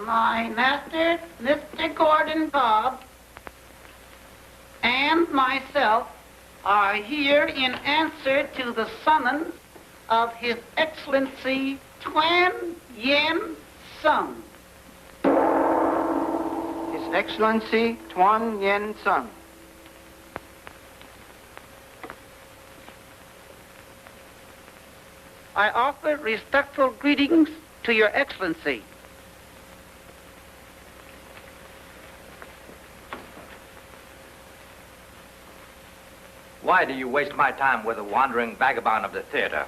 My master, Mr. Gordon Cobb, and myself are here in answer to the summons of His Excellency Tuan Yen Sung. His Excellency Tuan Yen Sung. I offer respectful greetings to Your Excellency. Why do you waste my time with a wandering vagabond of the theater?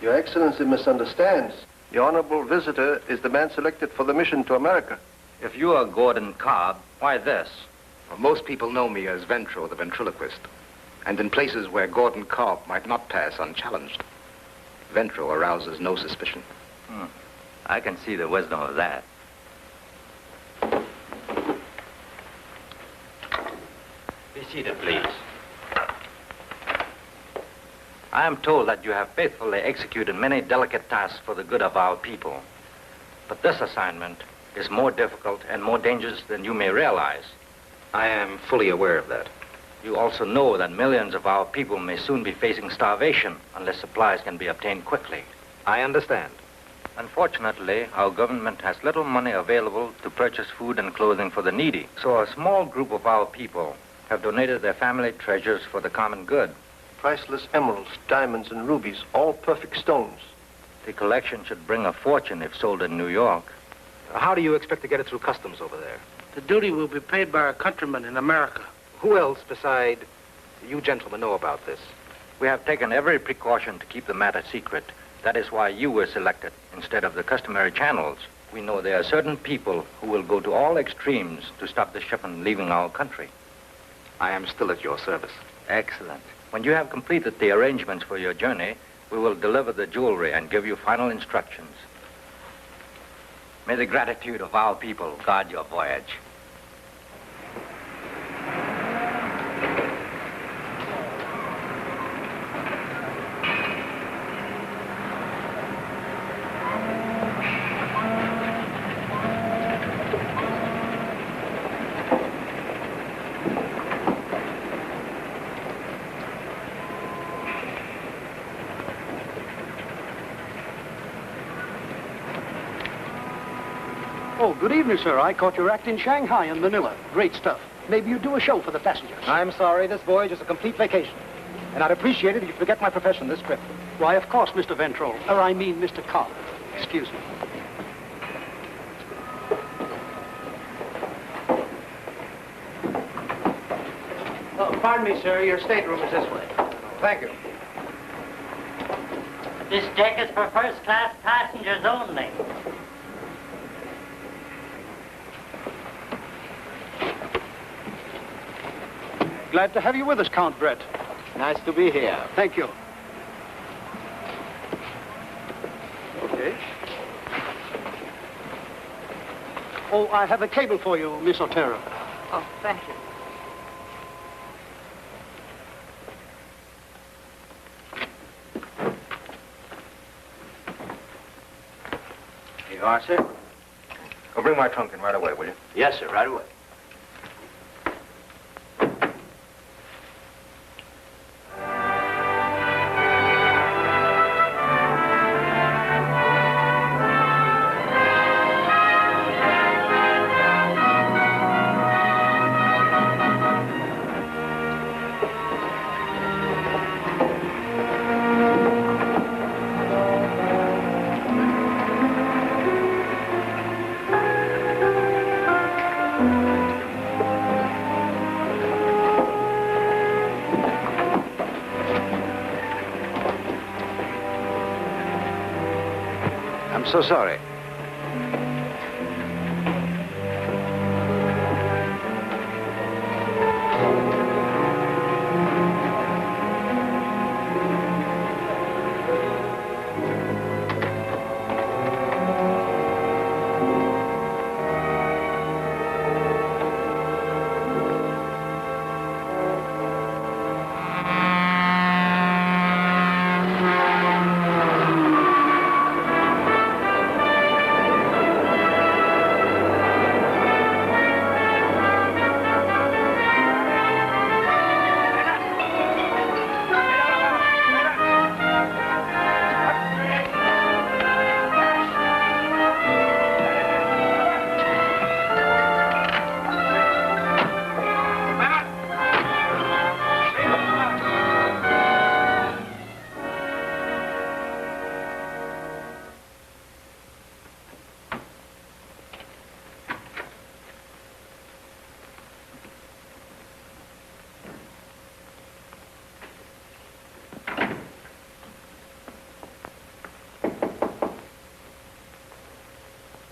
Your Excellency misunderstands. The honorable visitor is the man selected for the mission to America. If you are Gordon Cobb, why this? Well, most people know me as Ventro, the ventriloquist. And in places where Gordon Cobb might not pass unchallenged, Ventro arouses no suspicion. I can see the wisdom of that. Be seated, please. I am told that you have faithfully executed many delicate tasks for the good of our people. But this assignment is more difficult and more dangerous than you may realize. I am fully aware of that. You also know that millions of our people may soon be facing starvation unless supplies can be obtained quickly. I understand. Unfortunately, our government has little money available to purchase food and clothing for the needy. So a small group of our people have donated their family treasures for the common good. Priceless emeralds, diamonds, and rubies, all perfect stones. The collection should bring a fortune if sold in New York. How do you expect to get it through customs over there? The duty will be paid by our countrymen in America. Who else beside you gentlemen know about this? We have taken every precaution to keep the matter secret. That is why you were selected instead of the customary channels. We know there are certain people who will go to all extremes to stop the shipment leaving our country. I am still at your service. Excellent. When you have completed the arrangements for your journey, we will deliver the jewelry and give you final instructions. May the gratitude of our people guard your voyage. Oh, good evening, sir. I caught your act in Shanghai and Manila. Great stuff. Maybe you do a show for the passengers. I'm sorry. This voyage is a complete vacation. And I'd appreciate it if you'd forget my profession this trip. Why, of course, Mr. Ventrol. Or I mean, Mr. Cobb. Excuse me. Oh, pardon me, sir. Your stateroom is this way. Thank you. This deck is for first-class passengers only. Glad to have you with us, Count Brett. Nice to be here. Thank you. Okay. Oh, I have a cable for you, Miss Otero. Oh, thank you. Here you are, sir. Go bring my trunk in right away, will you? Yes, sir. Right away. I'm so sorry.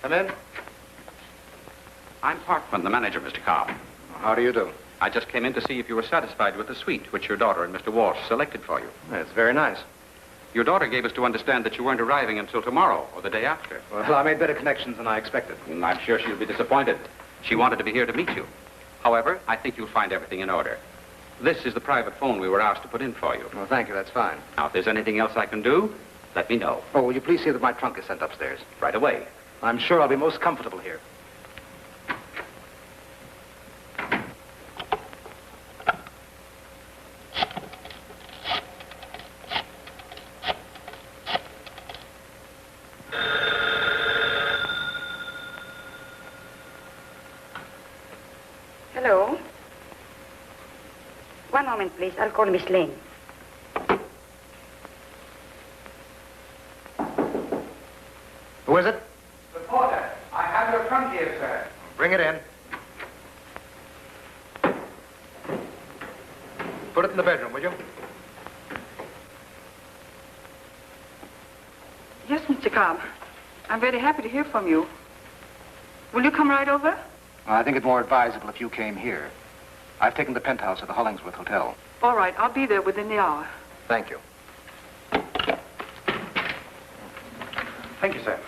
Come in. I'm Parkman, the manager, Mr. Cobb. How do you do? I just came in to see if you were satisfied with the suite which your daughter and Mr. Walsh selected for you. It's very nice. Your daughter gave us to understand that you weren't arriving until tomorrow or the day after. Well, I made better connections than I expected. And I'm sure she'll be disappointed. She wanted to be here to meet you. However, I think you'll find everything in order. This is the private phone we were asked to put in for you. Well, thank you. That's fine. Now, if there's anything else I can do, let me know. Oh, will you please see that my trunk is sent upstairs? Right away. I'm sure I'll be most comfortable here. Hello. One moment, please. I'll call Miss Lane. Who is it? The porter. I have your trunk here, sir. Bring it in. Put it in the bedroom, will you? Yes, Mr. Cobb. I'm very happy to hear from you. Will you come right over? I think it more advisable if you came here. I've taken the penthouse at the Hollingsworth Hotel. All right. I'll be there within the hour. Thank you. Thank you, sir.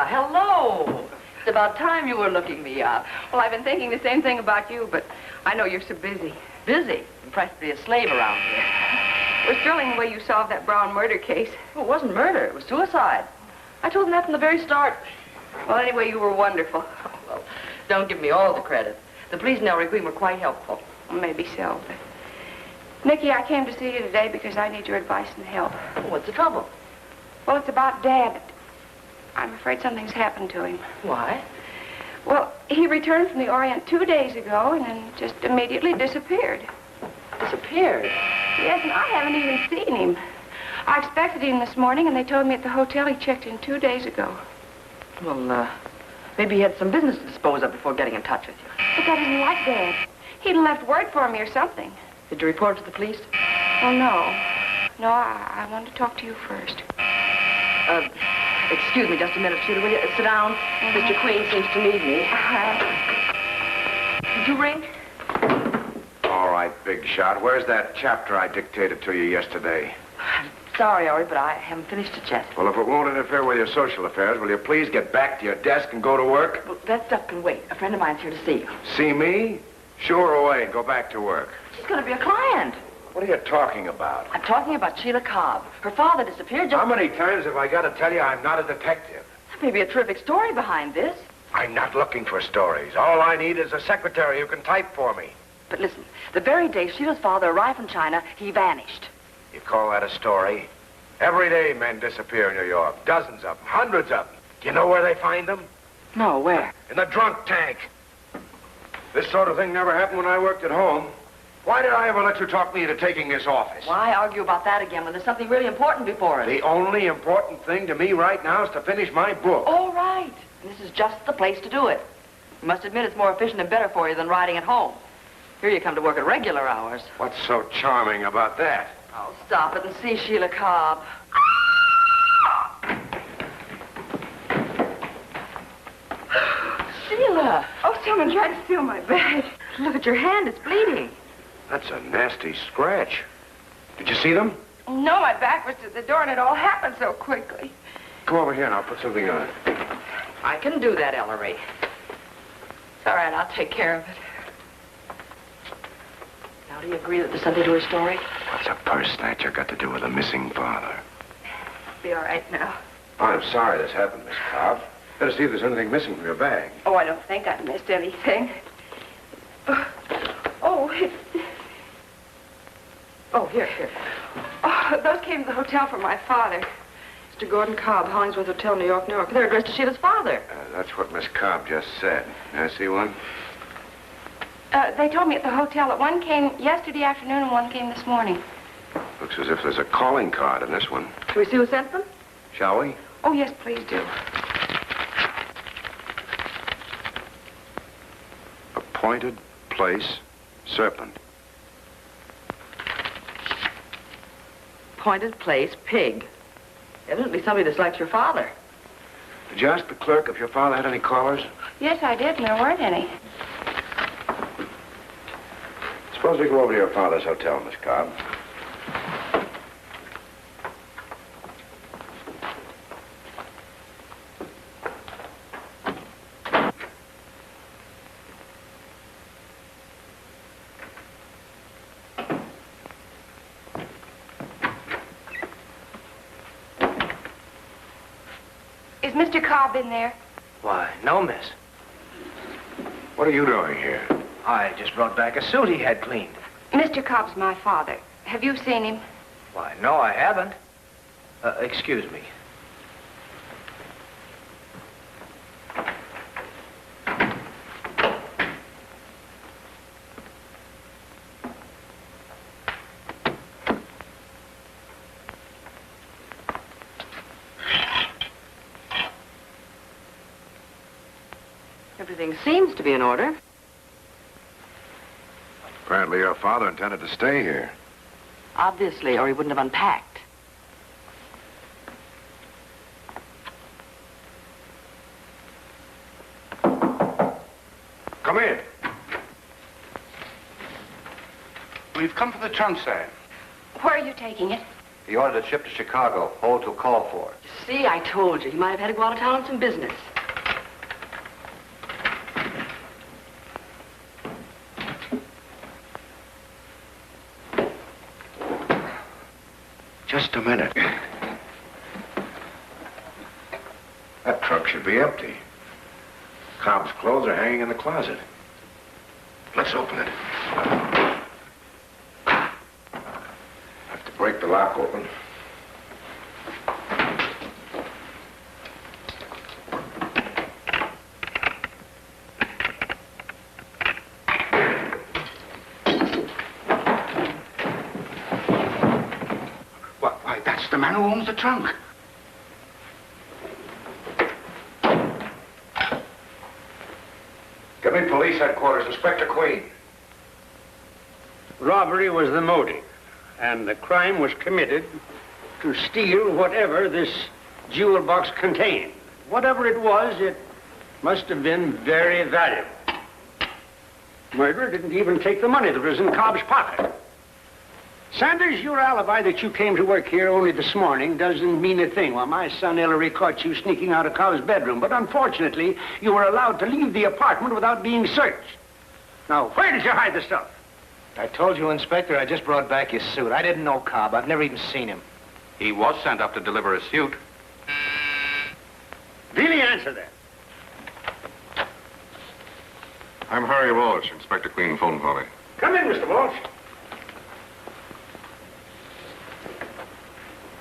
Hello. It's about time you were looking me up. Well, I've been thinking the same thing about you, but I know you're so busy. Busy? I'm practically a slave around here. It was thrilling the way you solved that Brown murder case. Well, it wasn't murder. It was suicide. I told them that from the very start. Well, anyway, you were wonderful. Well, don't give me all the credit. The police and Ellery Queen were quite helpful. Well, maybe so, but... Nicky, I came to see you today because I need your advice and help. Well, what's the trouble? Well, it's about Dad. I'm afraid something's happened to him. Why? Well, he returned from the Orient 2 days ago and then just immediately disappeared. Disappeared? Yes, and I haven't even seen him. I expected him this morning, and they told me at the hotel he checked in 2 days ago. Well, maybe he had some business to dispose of before getting in touch with you. But that isn't like Dad. He'd left word for me or something. Did you report it to the police? Oh, no. No, I wanted to talk to you first. Excuse me just a minute, Sheila, will you? Sit down. Mr. Queen seems to need me. Did you ring? All right, big shot. Where's that chapter I dictated to you yesterday? I'm sorry, Ori, but I haven't finished it yet. Well, if it won't interfere with your social affairs, will you please get back to your desk and go to work? Well, that stuff can wait. A friend of mine's here to see you. See me? Shoo her away and go back to work. She's going to be a client. What are you talking about? I'm talking about Sheila Cobb. Her father disappeared just... How many times have I got to tell you I'm not a detective? There may be a terrific story behind this. I'm not looking for stories. All I need is a secretary who can type for me. But listen, the very day Sheila's father arrived from China, he vanished. You call that a story? Every day men disappear in New York. Dozens of them, hundreds of them. Do you know where they find them? No, where? In the drunk tank. This sort of thing never happened when I worked at home. Why did I ever let you talk me into taking this office? Why argue about that again when there's something really important before us? The only important thing to me right now is to finish my book. All right. And this is just the place to do it. You must admit it's more efficient and better for you than riding at home. Here you come to work at regular hours. What's so charming about that? Oh, stop it and see Sheila Cobb. Sheila! Oh, someone tried to steal my bag. Look at your hand. It's bleeding. That's a nasty scratch. Did you see them? No, my back was to the door and it all happened so quickly. Come over here and I'll put something on. I can do that, Ellery. It's all right, I'll take care of it. Now, do you agree that there's something to her story? What's a purse snatcher got to do with a missing father? Be all right now. I'm sorry this happened, Miss Cobb. Better see if there's anything missing from your bag. Oh, I don't think I missed anything. Here. Oh, those came to the hotel from my father. Mr. Gordon Cobb, Hollingsworth Hotel, New York, New York. They're addressed to Sheila's father. That's what Miss Cobb just said. May I see one? They told me at the hotel that one came yesterday afternoon and one came this morning. Looks as if there's a calling card in this one. Can we see who sent them? Shall we? Oh, yes, please do. Appointed place, Serpent. Appointed place, Pig. Evidently somebody dislikes your father. Did you ask the clerk if your father had any callers? Yes, I did, and there weren't any. Suppose we go over to your father's hotel, Miss Cobb. Is Mr. Cobb in there? Why, no, miss. What are you doing here? I just brought back a suit he had cleaned. Mr. Cobb's my father. Have you seen him? Why, no, I haven't. Excuse me. Everything seems to be in order. Apparently your father intended to stay here. Obviously, or he wouldn't have unpacked. Come in. We've come for the trunk, sir. Where are you taking it? He ordered it shipped to Chicago. Hold to call for it. See, I told you. He might have had to go out of town on some business. Just a minute. That trunk should be empty. Cobb's clothes are hanging in the closet. Let's open it. Have to break the lock open. Why, that's the man who owns the trunk. Give me police headquarters, Inspector Queen. Robbery was the motive, and the crime was committed to steal whatever this jewel box contained. Whatever it was, it must have been very valuable. Murderer didn't even take the money that was in Cobb's pocket. Sanders, your alibi that you came to work here only this morning doesn't mean a thing. Well, my son Ellery caught you sneaking out of Cobb's bedroom, but unfortunately, you were allowed to leave the apartment without being searched. Now, where did you hide the stuff? I told you, Inspector, I just brought back his suit. I didn't know Cobb. I've never even seen him. He was sent up to deliver a suit. Really answer that. I'm Harry Walsh. Inspector Queen phone for me. Come in, Mr. Walsh.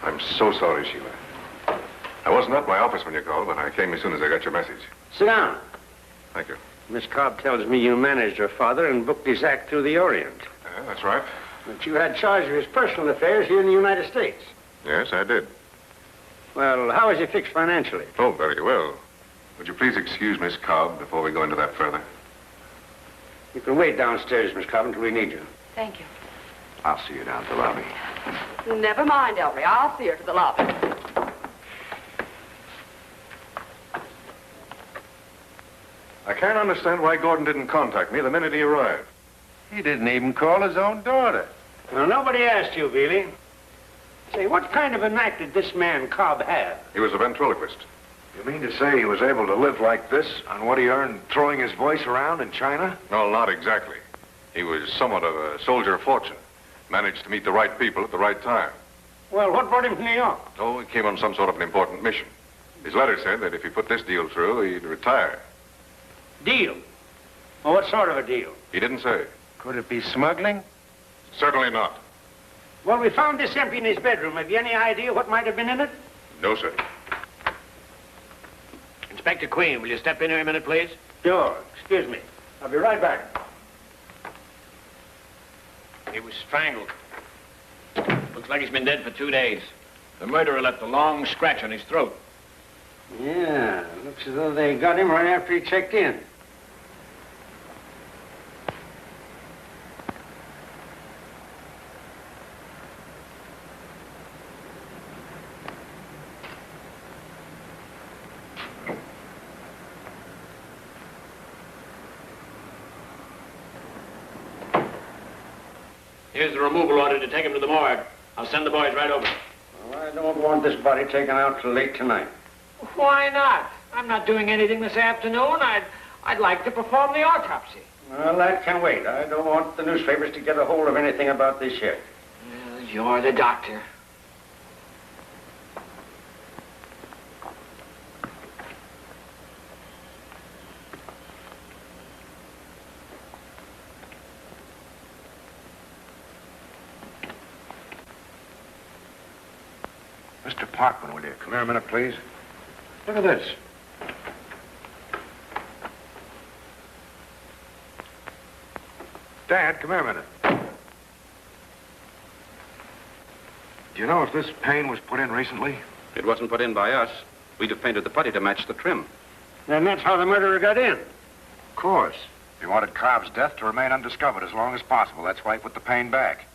I'm so sorry, Sheila. I wasn't at my office when you called, but I came as soon as I got your message. Sit down. Thank you. Miss Cobb tells me you managed her father and booked his act through the Orient. Yeah, that's right. But you had charge of his personal affairs here in the United States. Yes, I did. Well, how is he fixed financially? Oh, very well. Would you please excuse Miss Cobb before we go into that further? You can wait downstairs, Miss Cobb, until we need you. Thank you. I'll see you down at the lobby. Never mind, Ellery. I'll see her to the lobby. I can't understand why Gordon didn't contact me the minute he arrived. He didn't even call his own daughter. Well, nobody asked you, Bealey. Say, what kind of an act did this man Cobb have? He was a ventriloquist. You mean to say he was able to live like this on what he earned throwing his voice around in China? No, not exactly. He was somewhat of a soldier of fortune. Managed to meet the right people at the right time. Well, what brought him to New York? Oh, he came on some sort of an important mission. His letter said that if he put this deal through, he'd retire. Deal? Well, what sort of a deal? He didn't say. Could it be smuggling? Certainly not. Well, we found this empty in his bedroom. Have you any idea what might have been in it? No, sir. Inspector Queen, will you step in here a minute, please? Sure. Excuse me. I'll be right back. He was strangled. Looks like he's been dead for 2 days. The murderer left a long scratch on his throat. Yeah, looks as though they got him right after he checked in. Here's the removal order to take him to the morgue. I'll send the boys right over. Well, I don't want this body taken out till late tonight. Why not? I'm not doing anything this afternoon. I'd like to perform the autopsy. Well, that can wait. I don't want the newspapers to get a hold of anything about this yet. Well, you're the doctor. Mr. Parkman, will you come here a minute, please? Look at this. Dad, come here a minute. Do you know if this paint was put in recently? It wasn't put in by us. We'd have painted the putty to match the trim. Then that's how the murderer got in. Of course. He wanted Cobb's death to remain undiscovered as long as possible. That's why he put the paint back.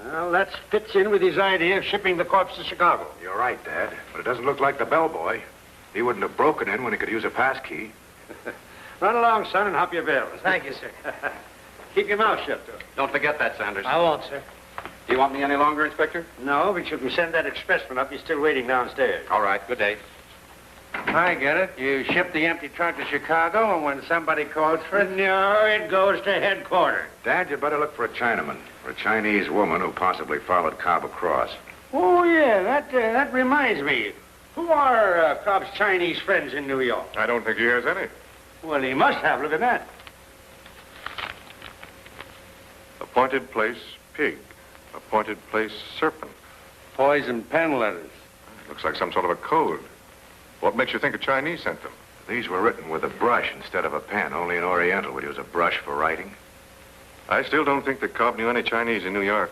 Well, that fits in with his idea of shipping the corpse to Chicago. You're right, Dad. But it doesn't look like the bellboy. He wouldn't have broken in when he could use a pass key. Run along, son, and hop your bells. Thank you, sir. Keep your mouth shut, though. Don't forget that, Sanders. I won't, sir. Do you want me any longer, Inspector? No, but you can send that expressman up. He's still waiting downstairs. All right. Good day. I get it. You ship the empty trunk to Chicago, and when somebody calls for it... No, it goes to headquarters. Dad, you better look for a Chinaman, or a Chinese woman who possibly followed Cobb across. Oh, yeah, that reminds me. Who are Cobb's Chinese friends in New York? I don't think he has any. Well, he must have. Look at that. Appointed place, pig. Appointed place, serpent. Poison pen letters. Looks like some sort of a code. What makes you think a Chinese sent them? These were written with a brush instead of a pen. Only an Oriental would use a brush for writing. I still don't think that Cobb knew any Chinese in New York.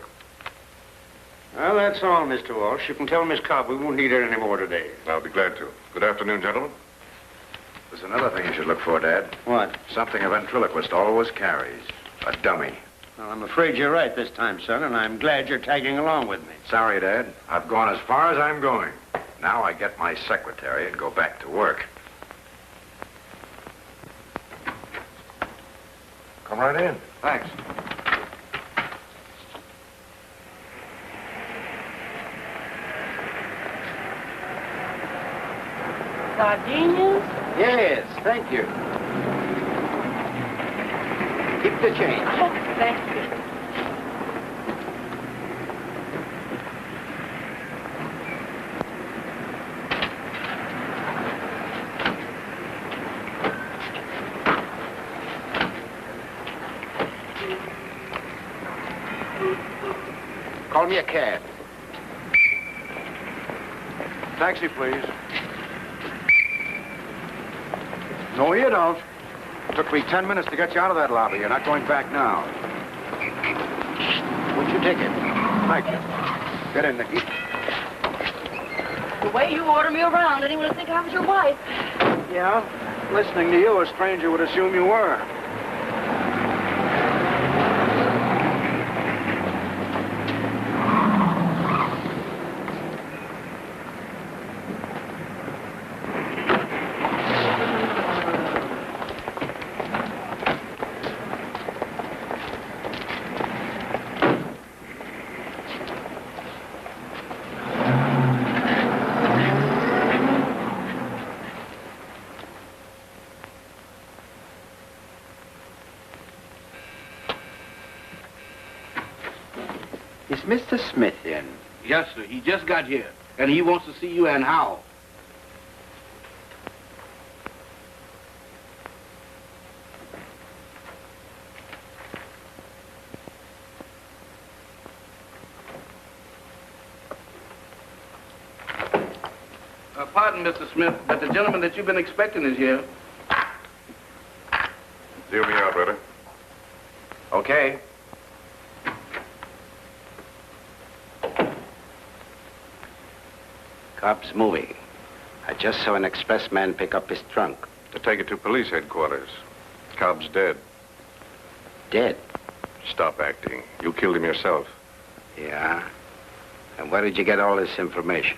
Well, that's all, Mr. Walsh. You can tell Miss Cobb we won't need her anymore today. I'll be glad to. Good afternoon, gentlemen. There's another thing you should look for, Dad. What? Something a ventriloquist always carries. A dummy. Well, I'm afraid you're right this time, son, and I'm glad you're tagging along with me. Sorry, Dad. I've gone as far as I'm going. Now I get my secretary and go back to work. Come right in. Thanks. Gardenias? Yes, thank you. Keep the change. Oh, thank you. Call me a cab. Taxi, please. No, you don't. It took me 10 minutes to get you out of that lobby. You're not going back now. What's your ticket? Thank you. Get in, Nicky. The way you order me around, anyone would think I was your wife. Yeah? Listening to you, a stranger would assume you were. Mr. Smith in? Yes, sir. He just got here, and he wants to see you and how. Pardon, Mr. Smith, but the gentleman that you've been expecting is here. Deal me out, brother. Okay. Cops moving. I just saw an expressman pick up his trunk. To take it to police headquarters. Cobb's dead. Dead? Stop acting. You killed him yourself. Yeah? And where did you get all this information?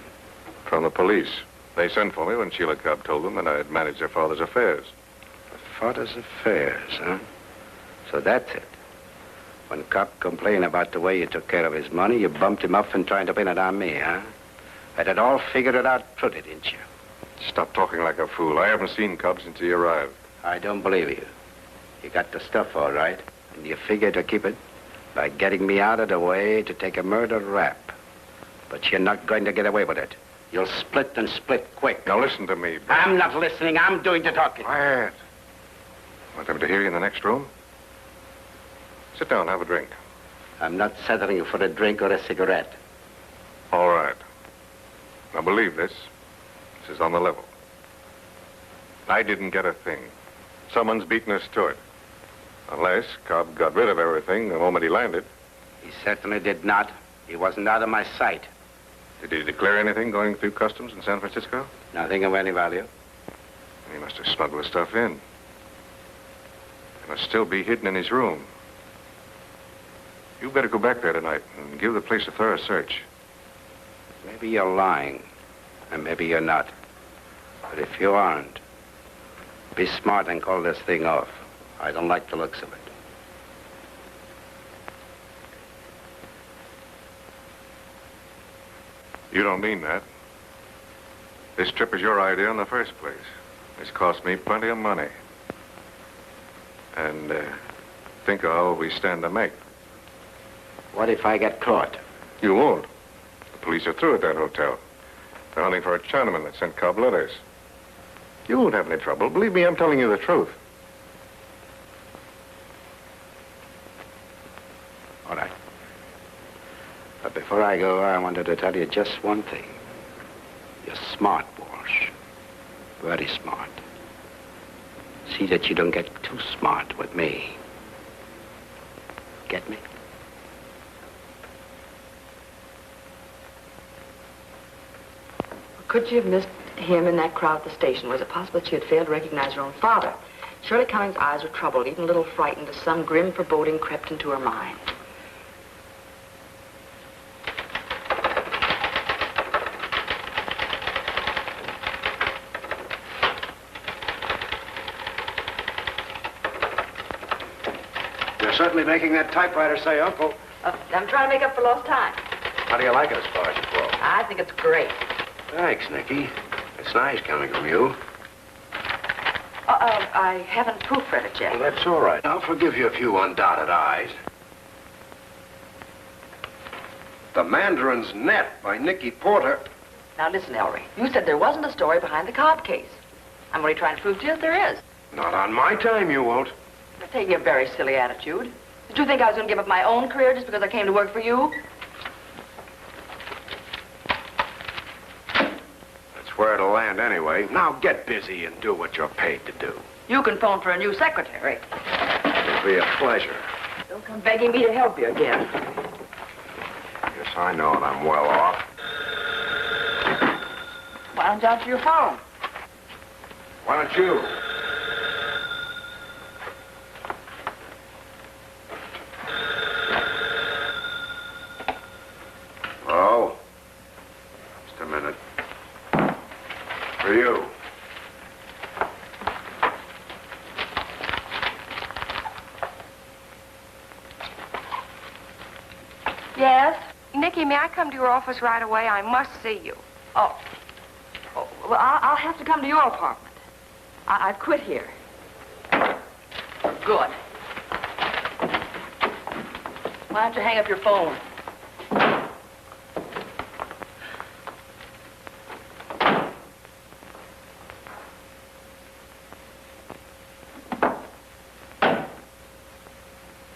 From the police. They sent for me when Sheila Cobb told them that I had managed their father's affairs. Father's affairs, huh? So that's it. When Cobb complained about the way you took care of his money, you bumped him up and trying to pin it on me, huh? Had it all figured it out pretty, didn't you? Stop talking like a fool. I haven't seen Cobb since he arrived. I don't believe you. You got the stuff all right, and you figure to keep it by getting me out of the way to take a murder rap. But you're not going to get away with it. You'll split and split quick. Now listen to me, Brad. I'm not listening. I'm doing the talking. Quiet. Want them to hear you in the next room? Sit down, have a drink. I'm not settling you for a drink or a cigarette. All right. Now believe this. This is on the level. I didn't get a thing. Someone's beaten us to it. Unless Cobb got rid of everything the moment he landed. He certainly did not. He wasn't out of my sight. Did he declare anything going through customs in San Francisco? Nothing of any value. He must have smuggled the stuff in. It must still be hidden in his room. You better go back there tonight and give the place a thorough search. Maybe you're lying, and maybe you're not. But if you aren't, be smart and call this thing off. I don't like the looks of it. You don't mean that. This trip is your idea in the first place. It's cost me plenty of money. And think of all we stand to make. What if I get caught? You won't. The police are through at that hotel. They're hunting for a Chinaman that sent Cobb letters. You won't have any trouble. Believe me, I'm telling you the truth. All right. But before I go, I wanted to tell you just one thing. You're smart, Walsh. Very smart. See that you don't get too smart with me. Get me? Could you have missed him in that crowd at the station? Was it possible that you had failed to recognize your own father? Shirley Cummings' eyes were troubled, even a little frightened, as some grim foreboding crept into her mind. You're certainly making that typewriter say uncle. I'm trying to make up for lost time. How do you like it as far as you go? I think it's great. Thanks, Nicky. It's nice coming from you. I haven't proofread it yet. Well, that's all right. I'll forgive you a few undotted I's. The Mandarin's Net by Nicky Porter. Now listen, Ellery. You said there wasn't a story behind the Cobb case. I'm only trying to prove to you that there is. Not on my time, you won't. You're taking a very silly attitude. Did you think I was going to give up my own career just because I came to work for you? That's where it'll land anyway. Now get busy and do what you're paid to do. You can phone for a new secretary. It'll be a pleasure. Don't come begging me to help you again. Yes, I know that I'm well off. Why don't you answer your phone? Why don't you? Oh. Just a minute. For you. Yes? Nicky, may I come to your office right away? I must see you. Oh, well, I'll have to come to your apartment. I've quit here. Good. Why don't you hang up your phone?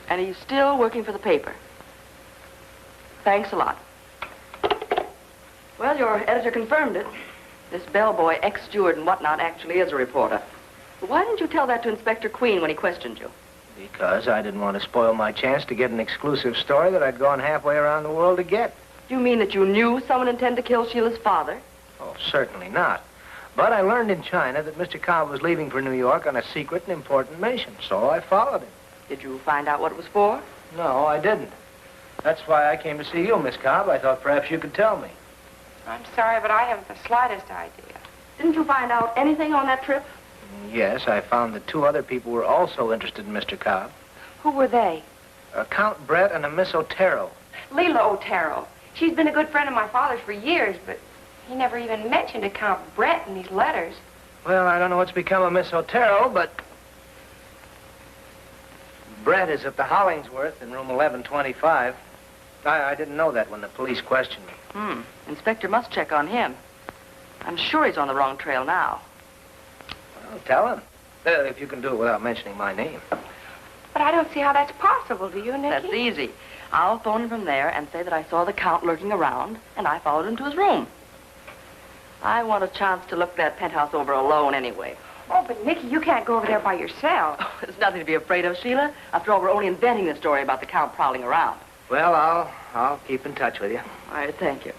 And he's still working for the paper. Thanks a lot. Well, your editor confirmed it. This bellboy, ex-steward and whatnot, actually is a reporter. But why didn't you tell that to Inspector Queen when he questioned you? Because I didn't want to spoil my chance to get an exclusive story that I'd gone halfway around the world to get. You mean that you knew someone intended to kill Sheila's father? Oh, certainly not. But I learned in China that Mr. Cobb was leaving for New York on a secret and important mission, so I followed him. Did you find out what it was for? No, I didn't. That's why I came to see you, Miss Cobb. I thought perhaps you could tell me. I'm sorry, but I haven't the slightest idea. Didn't you find out anything on that trip? Yes, I found that 2 other people were also interested in Mr. Cobb. Who were they? Count Brett and a Miss Otero. Leila Otero. She's been a good friend of my father's for years, but he never even mentioned a Count Brett in these letters. Well, I don't know what's become of Miss Otero, but Brett is at the Hollingsworth in room 1125. I didn't know that when the police questioned me. Inspector must check on him. I'm sure he's on the wrong trail now. Well, tell him. If you can do it without mentioning my name. But I don't see how that's possible, do you, Nicky? That's easy. I'll phone him from there and say that I saw the Count lurking around, and I followed him to his room. I want a chance to look that penthouse over alone anyway. Oh, but Nicky, you can't go over there by yourself. Oh, there's nothing to be afraid of, Sheila. After all, we're only inventing the story about the Count prowling around. Well, I'll keep in touch with you. All right, thank you.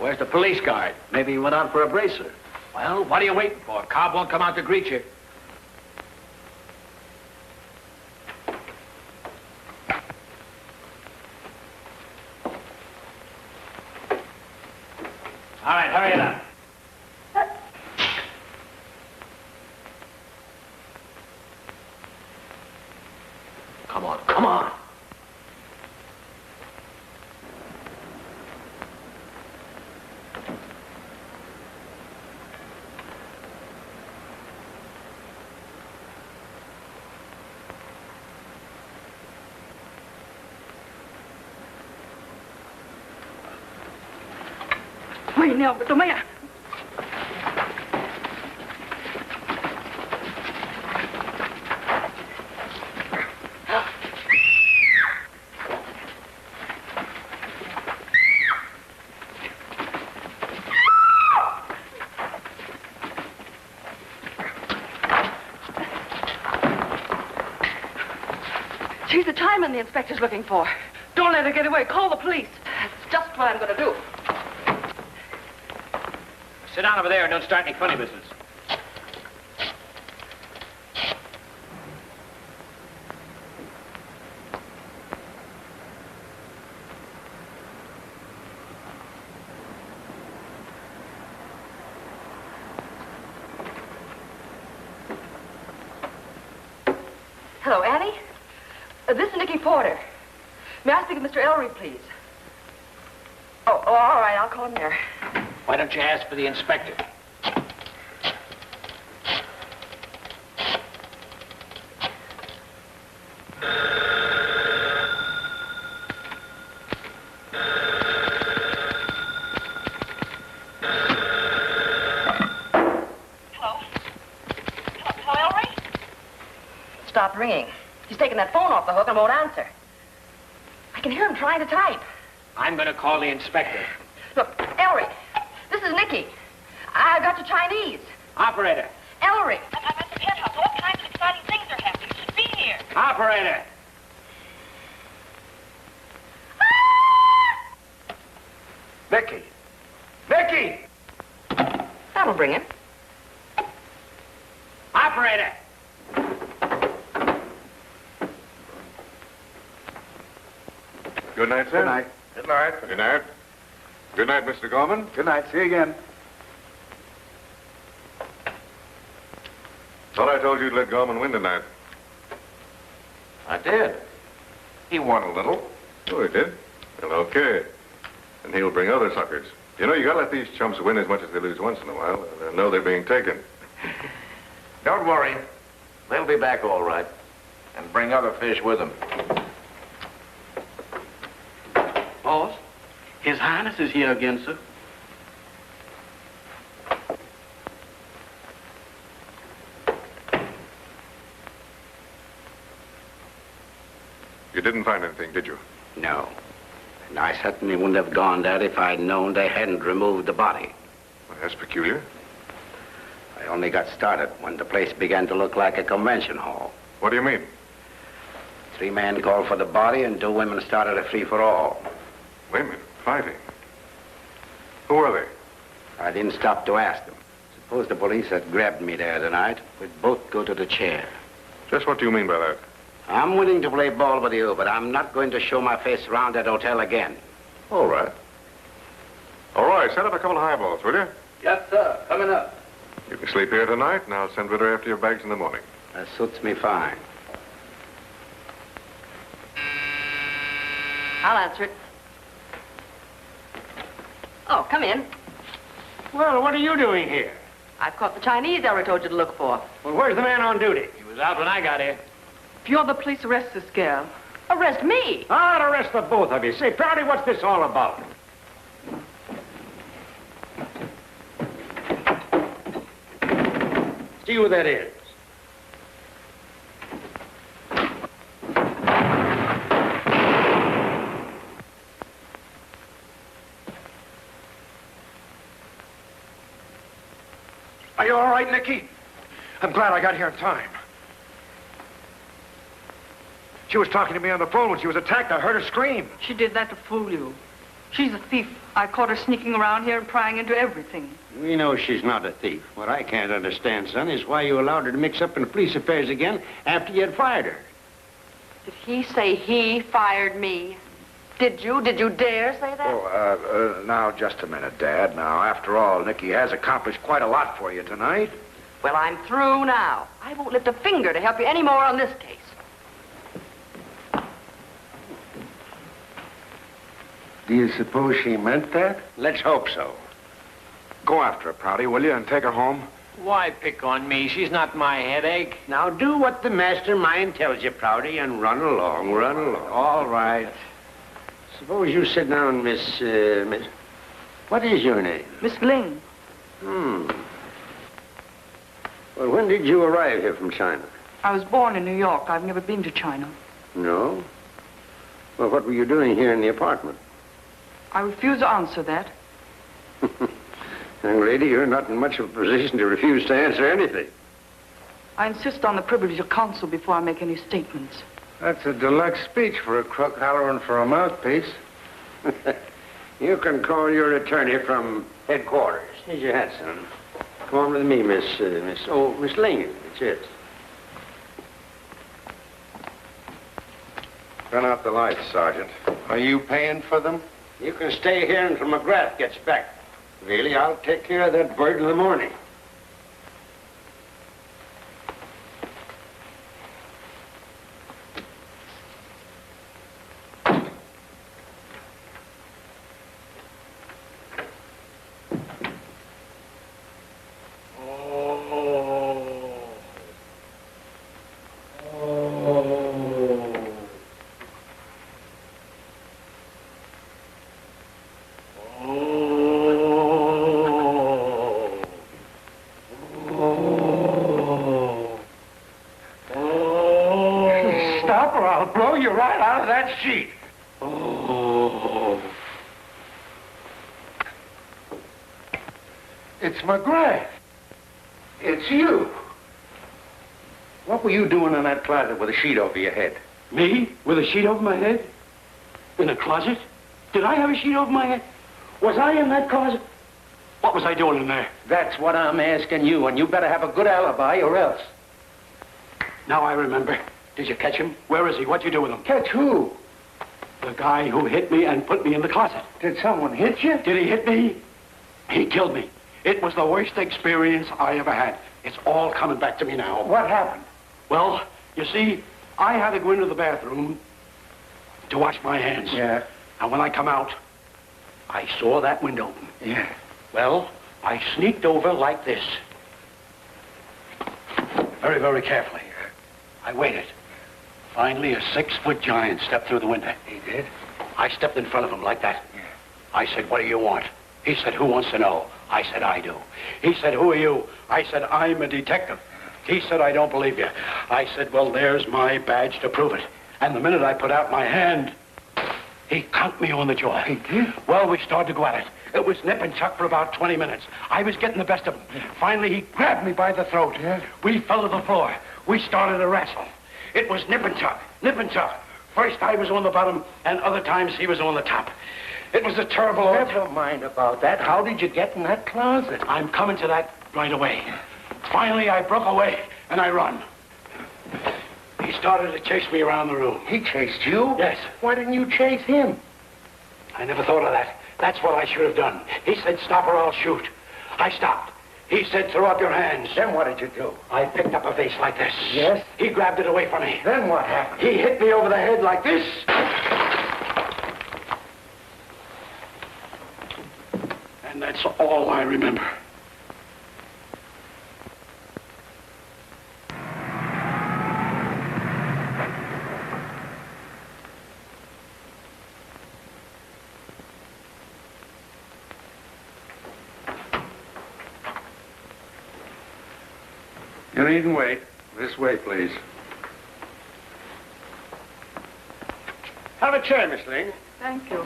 Where's the police guard? Maybe he went out for a bracer. Well, what are you waiting for? Cobb won't come out to greet you. All right, hurry it up. Come on, come on. Neo, toma. woman the inspector's looking for. Don't let her get away. Call the police. That's just what I'm going to do. Sit down over there and don't start any funny business. Hello, Annie. This is Nicky Porter. May I speak with Mr. Ellery, please? Oh, all right. I'll call him there. Why don't you ask for the inspector? Stopped ringing. He's taken that phone off the hook and won't answer. I can hear him trying to type. I'm going to call the inspector. Look, Ellery, this is Nicky. I got your Chinese. Operator. Ellery. I'm at the Penthouse. All kinds of exciting things are happening. You should be here. Operator. Nicky! Nicky! That'll bring him. Operator. Good night, sir. Good night. Good night. Good night. Good night, Mr. Gorman. Good night. See you again. Thought I told you to let Gorman win tonight. I did. He won a little. Oh, he did? Well, okay. And he'll bring other suckers. You know, you gotta let these chumps win as much as they lose once in a while. They'll know they're being taken. Don't worry. They'll be back all right. And bring other fish with them. Boss, His Highness is here again, sir. You didn't find anything, did you? No. And I certainly wouldn't have gone there if I'd known they hadn't removed the body. Well, that's peculiar. I only got started when the place began to look like a convention hall. What do you mean? 3 men called for the body and 2 women started a free-for-all. Women fighting. Who are they? I didn't stop to ask them. Suppose the police had grabbed me there tonight, we'd both go to the chair. Just what do you mean by that? I'm willing to play ball with you, but I'm not going to show my face around that hotel again. All right. All right, set up a couple of highballs, will you? Yes, sir. Coming up. You can sleep here tonight, and I'll send Ritter after your bags in the morning. That suits me fine. I'll answer it. Oh, come in. Well, what are you doing here? I've caught the Chinese Ellery told you to look for. Well, where's the man on duty? He was out when I got here. If you're the police, arrest this gal. Arrest me? I'll arrest the both of you. Say, Prouty, what's this all about? See who that is. Are you all right, Nicky? I'm glad I got here in time. She was talking to me on the phone when she was attacked. I heard her scream. She did that to fool you. She's a thief. I caught her sneaking around here and prying into everything. We know she's not a thief. What I can't understand, son, is why you allowed her to mix up in police affairs again after you had fired her. Did he say he fired me? Did you? Did you dare say that? Oh, now, just a minute, Dad. Now, after all, Nicky has accomplished quite a lot for you tonight. Well, I'm through now. I won't lift a finger to help you any more on this case. Do you suppose she meant that? Let's hope so. Go after her, Prouty, will you, and take her home? Why pick on me? She's not my headache. Now, do what the mastermind tells you, Prouty, and run along, run along. All right. Suppose you sit down, Miss... What is your name? Miss Ling. Well, when did you arrive here from China? I was born in New York. I've never been to China. No? Well, what were you doing here in the apartment? I refuse to answer that. Young lady, you're not in much of a position to refuse to answer anything. I insist on the privilege of counsel before I make any statements. That's a deluxe speech for a crook hollering for a mouthpiece. You can call your attorney from headquarters. Here's your hat, son. Come on with me, Miss Lincoln. It's it. Turn out the lights, Sergeant. Are you paying for them? You can stay here until McGrath gets back. Really, I'll take care of that bird in the morning. Sheet. Oh. It's McGrath. It's you. What were you doing in that closet with a sheet over your head? Me? With a sheet over my head? In a closet? Did I have a sheet over my head? Was I in that closet? What was I doing in there? That's what I'm asking you, and you better have a good alibi or else. Now I remember. Did you catch him? Where is he? What'd you do with him? Catch who? The guy who hit me and put me in the closet. Did someone hit you? Did he hit me? He killed me. It was the worst experience I ever had. It's all coming back to me now. What happened? Well, you see, I had to go into the bathroom to wash my hands. Yeah. And when I come out, I saw that window open. Yeah. Well, I sneaked over like this. Very, very carefully. I waited. Finally, a 6-foot giant stepped through the window. He did? I stepped in front of him like that. Yeah. I said, what do you want? He said, who wants to know? I said, I do. He said, who are you? I said, I'm a detective. He said, I don't believe you. I said, well, there's my badge to prove it. And the minute I put out my hand, he conked me on the jaw. He did? Well, we started to go at it. It was nip and tuck for about 20 minutes. I was getting the best of him. Finally, he grabbed me by the throat. Yeah. We fell to the floor. We started to wrestle. It was nip and tuck, nip and tuck. First I was on the bottom, and other times he was on the top. It was a terrible... Never mind about that. How did you get in that closet? I'm coming to that right away. Finally, I broke away, and I run. He started to chase me around the room. He chased you? Yes. Why didn't you chase him? I never thought of that. That's what I should have done. He said, stop or I'll shoot. I stopped. He said, throw up your hands. Then what did you do? I picked up a vase like this. Yes? He grabbed it away from me. Then what happened? He hit me over the head like this. And that's all I remember. You needn't wait. This way, please. Have a chair, Miss Ling. Thank you.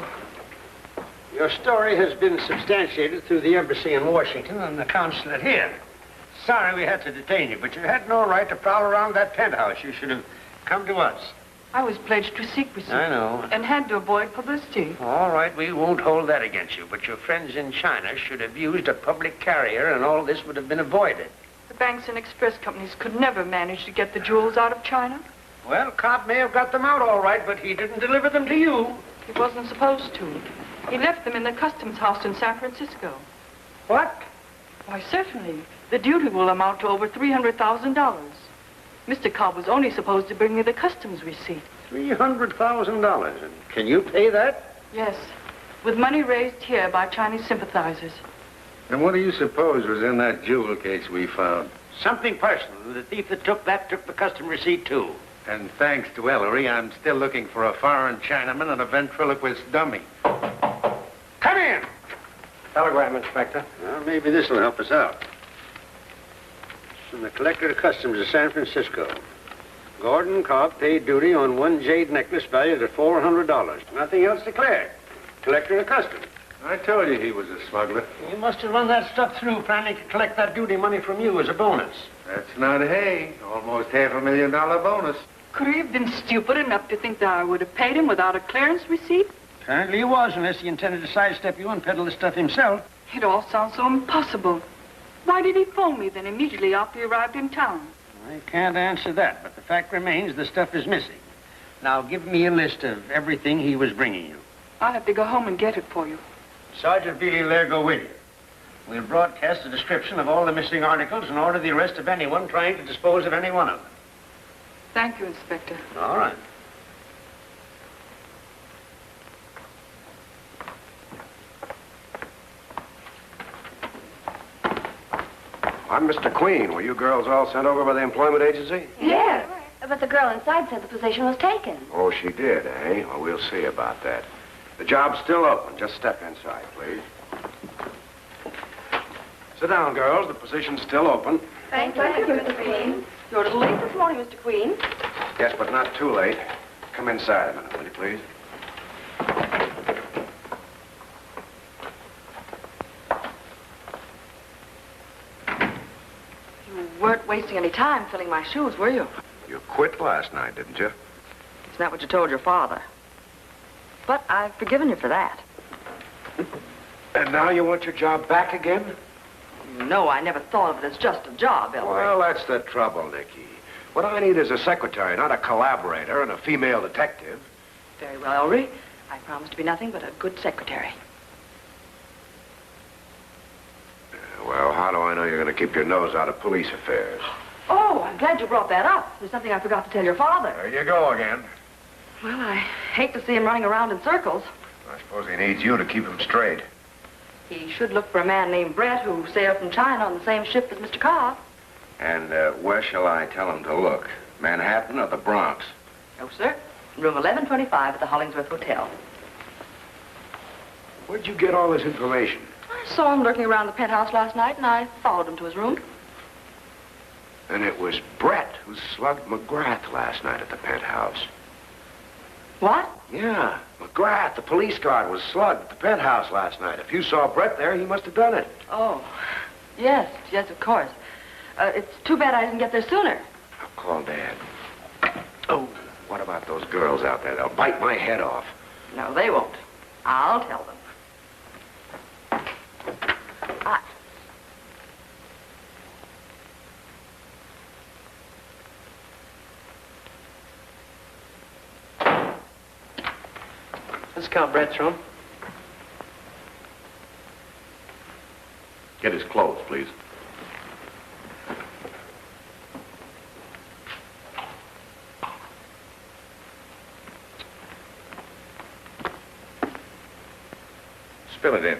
Your story has been substantiated through the embassy in Washington and the consulate here. Sorry we had to detain you, but you had no right to prowl around that penthouse. You should have come to us. I was pledged to secrecy. I know. And had to avoid publicity. All right, we won't hold that against you, but your friends in China should have used a public carrier, and all this would have been avoided. The banks and express companies could never manage to get the jewels out of China. Well, Cobb may have got them out all right, but he didn't deliver them to you. He wasn't supposed to. He left them in the customs house in San Francisco. What? Why, certainly. The duty will amount to over $300,000. Mr. Cobb was only supposed to bring me the customs receipt. $300,000. And can you pay that? Yes, with money raised here by Chinese sympathizers. And what do you suppose was in that jewel case we found? Something personal. The thief that took the custom receipt, too. And thanks to Ellery, I'm still looking for a foreign Chinaman and a ventriloquist dummy. Come in! Telegram, Inspector. Well, maybe this will help us out. From the Collector of Customs of San Francisco. Gordon Cobb paid duty on one jade necklace valued at $400. Nothing else declared. Collector of Customs. I told you he was a smuggler. You must have run that stuff through planning to collect that duty money from you as a bonus. That's not hay. Almost $500,000 bonus. Could he have been stupid enough to think that I would have paid him without a clearance receipt? Apparently he was, unless he intended to sidestep you and peddle the stuff himself. It all sounds so impossible. Why did he phone me then immediately after he arrived in town? I can't answer that, but the fact remains the stuff is missing. Now, give me a list of everything he was bringing you. I'll have to go home and get it for you. Sergeant Bealey will there go with you. We'll broadcast a description of all the missing articles and order the arrest of anyone trying to dispose of any one of them. Thank you, Inspector. All right. I'm Mr. Queen. Were you girls all sent over by the employment agency? Yes. But the girl inside said the position was taken. Oh, she did, eh? Well, we'll see about that. The job's still open. Just step inside, please. Sit down, girls. The position's still open. Thank you, Mr. Queen. You're a little late this morning, Mr. Queen. Yes, but not too late. Come inside a minute, will you, please? You weren't wasting any time filling my shoes, were you? You quit last night, didn't you? It's not what you told your father. But I've forgiven you for that. And now you want your job back again? No, I never thought of it as just a job, Ellery. Well, that's the trouble, Nicky. What I need is a secretary, not a collaborator and a female detective. Very well, Ellery. I promise to be nothing but a good secretary. Well, how do I know you're going to keep your nose out of police affairs? Oh, I'm glad you brought that up. There's something I forgot to tell your father. There you go again. Well, I hate to see him running around in circles. I suppose he needs you to keep him straight. He should look for a man named Brett who sailed from China on the same ship as Mr. Cobb. And where shall I tell him to look? Manhattan or the Bronx? No, sir. Room 1125 at the Hollingsworth Hotel. Where'd you get all this information? I saw him lurking around the Penthouse last night, and I followed him to his room. And it was Brett who slugged McGrath last night at the Penthouse. What? Yeah, McGrath, the police guard, was slugged at the Penthouse last night. If you saw Brett there, he must have done it. Oh, yes, of course. It's too bad I didn't get there sooner. I'll call Dad. Oh, what about those girls out there? They'll bite my head off. No, they won't. I'll tell them. Let's count Brett's room. Get his clothes, please. Spill it in.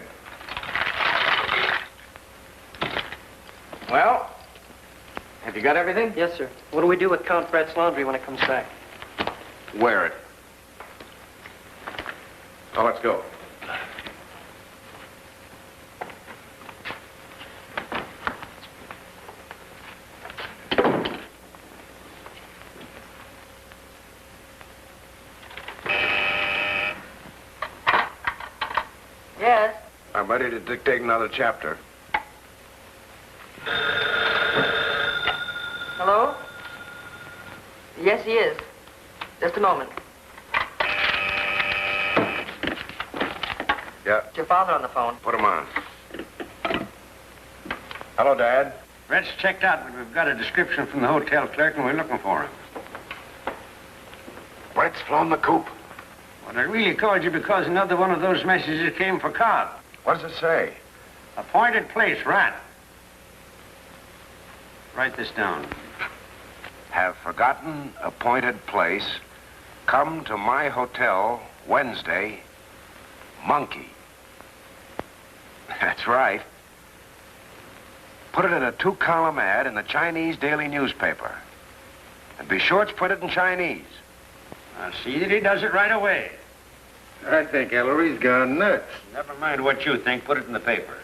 Well, have you got everything? Yes, sir. What do we do with Count Brett's laundry when it comes back? Wear it. Now, let's go. Yes? I'm ready to dictate another chapter. Hello? Yes, he is. Just a moment. Yeah. It's your father on the phone. Put him on. Hello, Dad. Brett's checked out, but we've got a description from the hotel clerk, and we're looking for him. Brett's flown the coop. Well, I really called you because another one of those messages came for Cobb. What does it say? Appointed place, rat. Write this down. Have forgotten appointed place. Come to my hotel Wednesday. Monkey. That's right. Put it in a 2-column ad in the Chinese daily newspaper. And be sure it's printed in Chinese. I'll see that he does it right away. I think Ellery's gone nuts. Never mind what you think. Put it in the paper.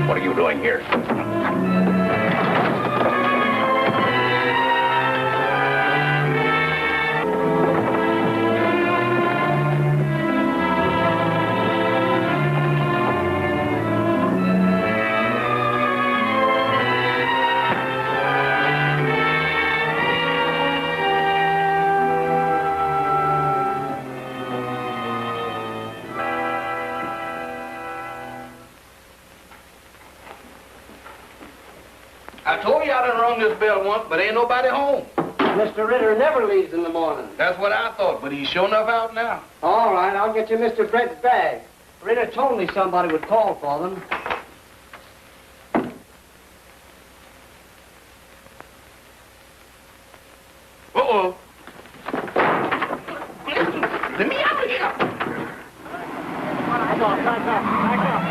What are you doing here? I told you I done rung this bell once, but ain't nobody home. Mr. Ritter never leaves in the morning. That's what I thought, but he's sure enough out now. All right, I'll get you Mr. Brett's bag. Ritter told me somebody would call for them. Uh-oh. Let me out of here. Back up, back up, back up.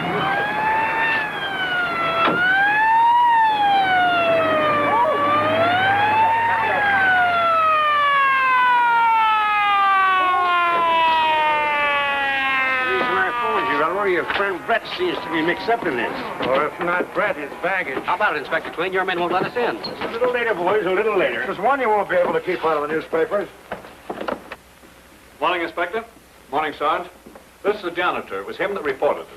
Your friend Brett seems to be mixed up in this. Or if not Brett, his baggage. How about it, Inspector Queen? Your men won't let us in. A little later, boys, a little later. There's one you won't be able to keep out of the newspapers. Morning, Inspector. Morning, Sarge. This is the janitor. It was him that reported it.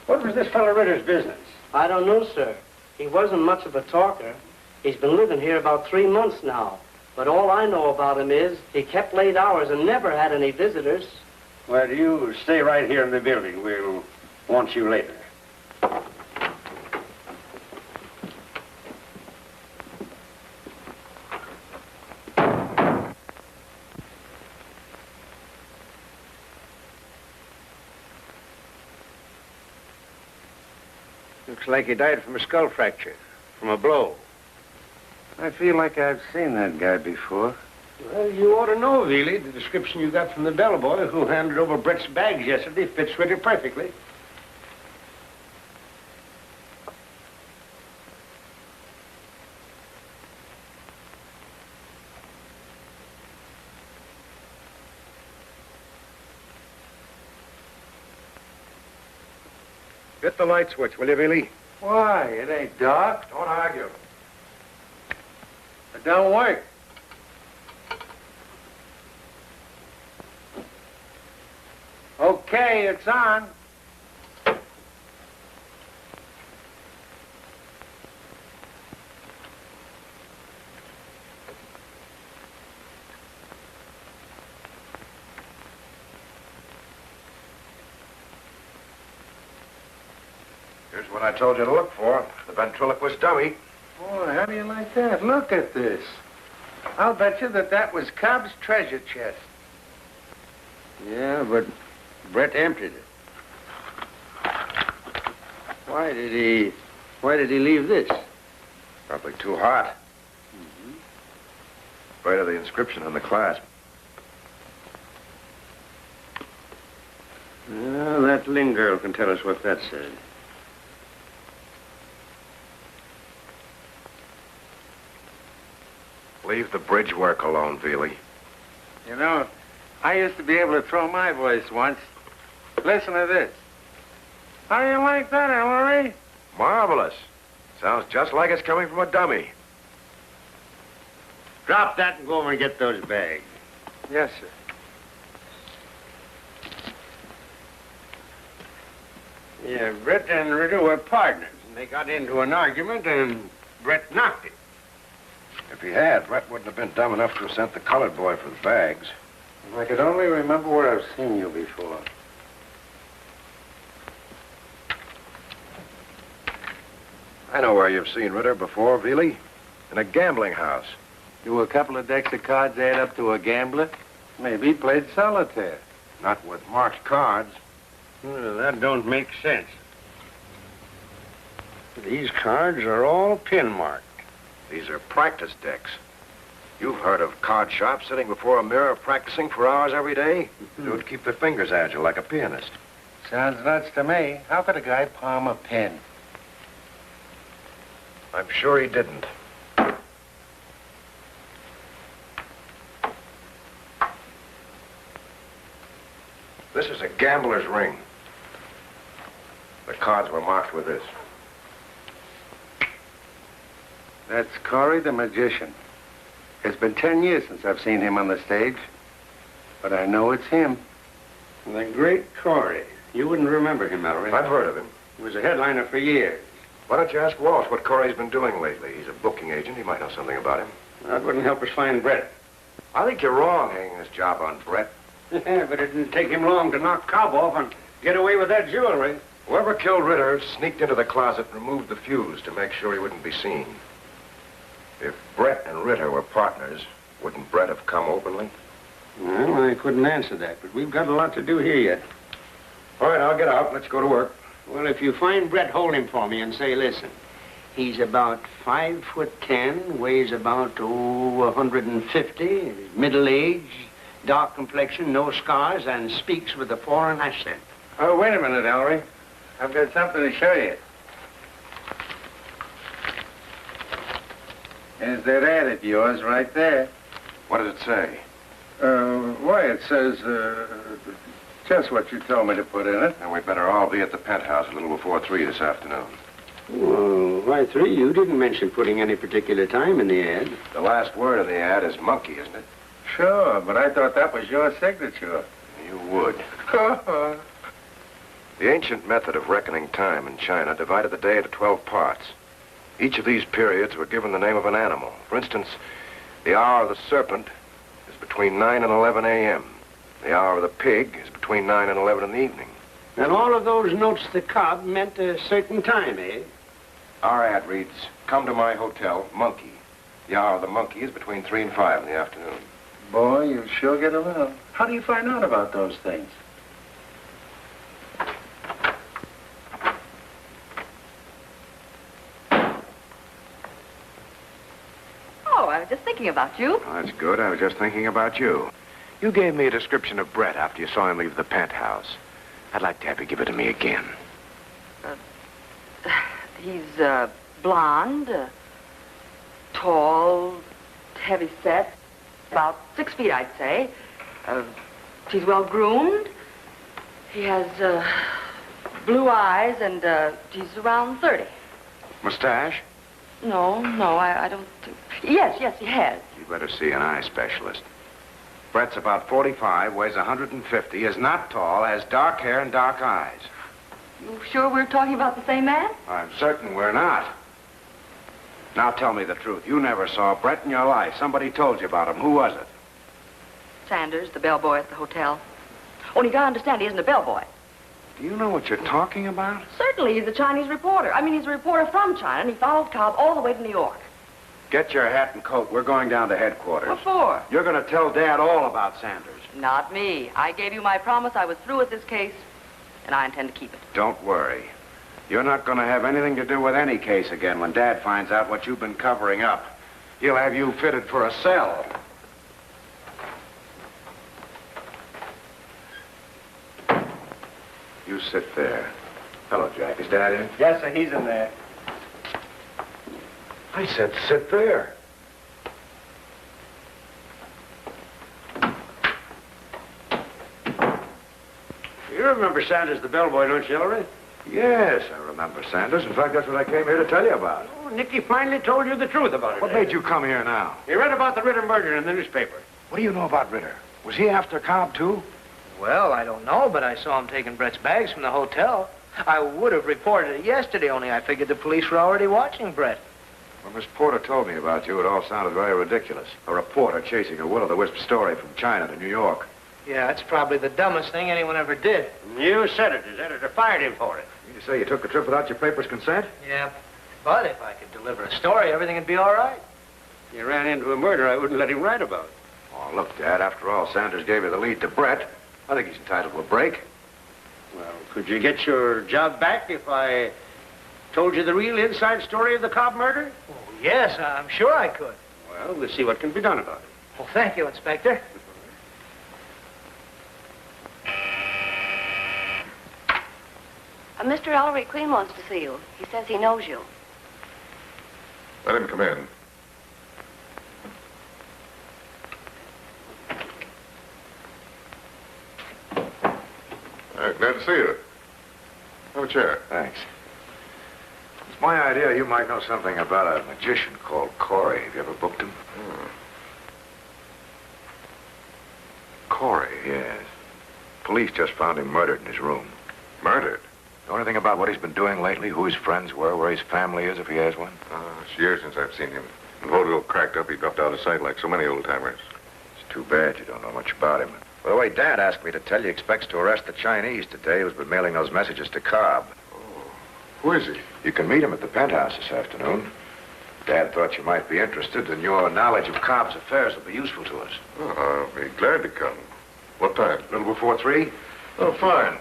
What was this fellow Ritter's business? I don't know, sir. He wasn't much of a talker. He's been living here about 3 months now. But all I know about him is he kept late hours and never had any visitors. Well, you stay right here in the building. We'll want you later. Looks like he died from a skull fracture, from a blow. I feel like I've seen that guy before. Well, you ought to know, Veely. The description you got from the bellboy who handed over Brett's bags yesterday fits Ritter perfectly. Get the light switch, will you, Veely? Why? It ain't dark. Don't argue. It don't work. Okay, it's on. Here's what I told you to look for. The ventriloquist dummy. Boy, how do you like that? Look at this. I'll bet you that was Cobb's treasure chest. Yeah, but Brett emptied it. Why did he leave this? Probably too hot. Afraid of the inscription on the clasp. Well, that Lynn girl can tell us what that said. Leave the bridge work alone, Veely. You know, I used to be able to throw my voice once. Listen to this. How do you like that, Ellery? Marvelous. Sounds just like it's coming from a dummy. Drop that and go over and get those bags. Yes, sir. Yeah, Brett and Ritter were partners, and they got into an argument, and Brett knocked it. If he had, Brett wouldn't have been dumb enough to have sent the colored boy for the bags. If I could only remember where I've seen you before. I know where you've seen Ritter before, Veely. In a gambling house. Do a couple of decks of cards add up to a gambler? Maybe he played solitaire. Not with marked cards. Well, that don't make sense. These cards are all pin marked. These are practice decks. You've heard of card shops sitting before a mirror practicing for hours every day? It would keep their fingers agile like a pianist. Sounds nuts to me. How could a guy palm a pen? I'm sure he didn't. This is a gambler's ring. The cards were marked with this. That's Corey the magician. It's been 10 years since I've seen him on the stage, but I know it's him. The great Corey. You wouldn't remember him, Ellery. I've heard of him. He was a headliner for years. Why don't you ask Walsh what Corey's been doing lately? He's a booking agent. He might know something about him. That wouldn't help us find Brett. I think you're wrong hanging this job on Brett. Yeah, but it didn't take him long to knock Cobb off and get away with that jewelry. Whoever killed Ritter sneaked into the closet and removed the fuse to make sure he wouldn't be seen. If Brett and Ritter were partners, wouldn't Brett have come openly? Well, I couldn't answer that, but we've got a lot to do here yet. All right, I'll get out. Let's go to work. Well, if you find Brett, hold him for me and say, listen, he's about 5'10", weighs about, 150, middle-aged, dark complexion, no scars, and speaks with a foreign accent. Oh, wait a minute, Ellery. I've got something to show you. There's that ad of yours right there. What does it say? Why, it says, just what you told me to put in it. And we better all be at the Penthouse a little before 3 this afternoon. Well, why 3? You didn't mention putting any particular time in the ad. The last word in the ad is monkey, isn't it? Sure, but I thought that was your signature. You would. The ancient method of reckoning time in China divided the day into 12 parts. Each of these periods were given the name of an animal. For instance, the hour of the serpent is between 9 and 11 a.m. The hour of the pig is between 9 and 11 in the evening. And all of those notes to Cobb meant a certain time, eh? Our ad reads, come to my hotel, Monkey. The hour of the monkey is between 3 and 5 in the afternoon. Boy, you sure get around. How do you find out about those things? Oh, I was just thinking about you. Oh, that's good. I was just thinking about you. You gave me a description of Brett after you saw him leave the Penthouse. I'd like to have you give it to me again. He's blonde, tall, heavy set, about 6 feet, I'd say. He's well groomed. He has blue eyes, and he's around 30. Mustache? No, I don't think. Yes, he has. You better see an eye specialist. Brett's about 45, weighs 150, is not tall, has dark hair and dark eyes. You sure we're talking about the same man? I'm certain we're not. Now tell me the truth. You never saw Brett in your life. Somebody told you about him. Who was it? Sanders, the bellboy at the hotel. Only you gotta understand, he isn't a bellboy. Do you know what you're talking about? Certainly, he's a Chinese reporter. I mean, he's a reporter from China, and he followed Cobb all the way to New York. Get your hat and coat. We're going down to headquarters. What for? You're going to tell Dad all about Sanders. Not me. I gave you my promise. I was through with this case, and I intend to keep it. Don't worry. You're not going to have anything to do with any case again when Dad finds out what you've been covering up. He'll have you fitted for a cell. You sit there. Hello, Jack. Is Dad in? Yes, sir, he's in there. I said sit there. You remember Sanders, the bellboy, don't you, Ellery? Yes, I remember Sanders. In fact, that's what I came here to tell you about. Oh, Nicky finally told you the truth about it. What made you come here now? He read about the Ritter murder in the newspaper. What do you know about Ritter? Was he after Cobb, too? Well, I don't know, but I saw him taking Brett's bags from the hotel. I would have reported it yesterday, only I figured the police were already watching Brett. When Miss Porter told me about you, it all sounded very ridiculous. A reporter chasing a will-o'-the-wisp story from China to New York. Yeah, it's probably the dumbest thing anyone ever did. You said it. His editor fired him for it. You say you took the trip without your paper's consent? Yeah, but if I could deliver a story, everything would be all right. If you ran into a murder, I wouldn't let him write about it. Oh, look, Dad, after all, Sanders gave you the lead to Brett. I think he's entitled to a break. Well, could you get your job back if I told you the real inside story of the Cobb murder? Oh, yes, I'm sure I could. Well, we'll see what can be done about it. Well, thank you, Inspector. Mr. Ellery Queen wants to see you. He says he knows you. Let him come in. Glad to see you. Have a chair. Thanks. It's my idea you might know something about a magician called Corey. Have you ever booked him? Corey? Yes. Police just found him murdered in his room. Murdered? Know anything about what he's been doing lately, who his friends were, where his family is, if he has one? It's years since I've seen him. When Vaudeville cracked up, he dropped out of sight like so many old-timers. It's too bad you don't know much about him. By the way, Dad asked me to tell you he expects to arrest the Chinese today who's been mailing those messages to Cobb. Who is he? You can meet him at the Penthouse this afternoon. Dad thought you might be interested, and your knowledge of Cobb's affairs will be useful to us. Oh, I'll be glad to come. What time? A little before 3? Oh, fine.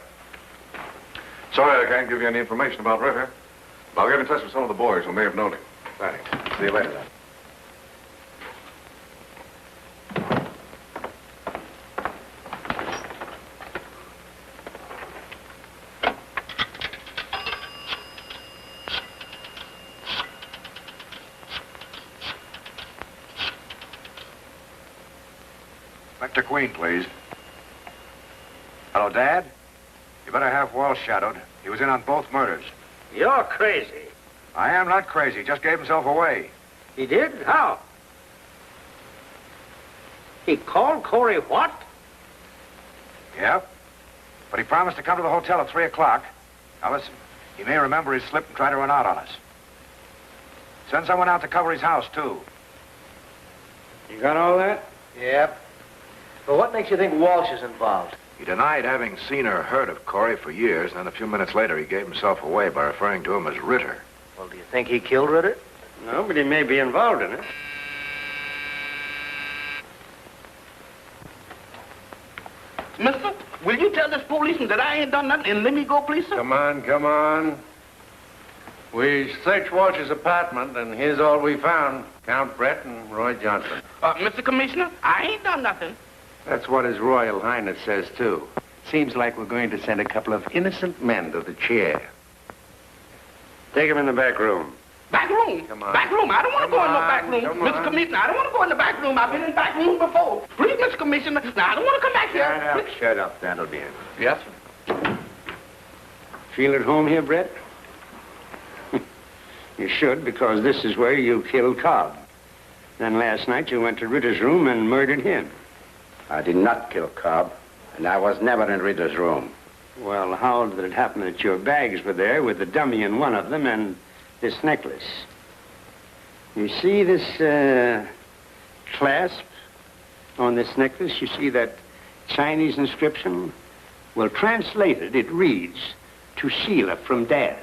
Sorry I can't give you any information about Ritter. I'll get in touch with some of the boys who may have known him. Thanks. See you later, then. Inspector Queen, please. Hello, Dad? You better have Walsh shadowed. He was in on both murders. You're crazy. I am not crazy. Just gave himself away. He did? How? He called Corey what? Yep. But he promised to come to the hotel at 3 o'clock. Now listen, he may remember his slip and try to run out on us. Send someone out to cover his house, too. You got all that? Yep. But what makes you think Walsh is involved? He denied having seen or heard of Corey for years, and then a few minutes later he gave himself away by referring to him as Ritter. Well, do you think he killed Ritter? No, but he may be involved in it. Mister, will you tell this policeman that I ain't done nothing and let me go, please, sir? Come on, come on. We searched Walsh's apartment, and here's all we found. Count Brett and Roy Johnson. Mr. Commissioner, I ain't done nothing. That's what His Royal Highness says, too. Seems like we're going to send a couple of innocent men to the chair. Take him in the back room. Back room? Come on. Back room? I don't want to go in no back room. come Mr. on. Commissioner, I don't want to go in the back room. I've been in back room before. Please, Mr. Commissioner. Now, I don't want to come back here. Shut up. That'll be it. Yes? Feel at home here, Brett? You should, because this is where you killed Cobb. Then last night you went to Ritter's room and murdered him. I did not kill Cobb, and I was never in Ritter's room. Well, how did it happen that your bags were there with the dummy in one of them and this necklace? You see this clasp on this necklace? You see that Chinese inscription? Well, translated, it reads, "To Sheila from Dad."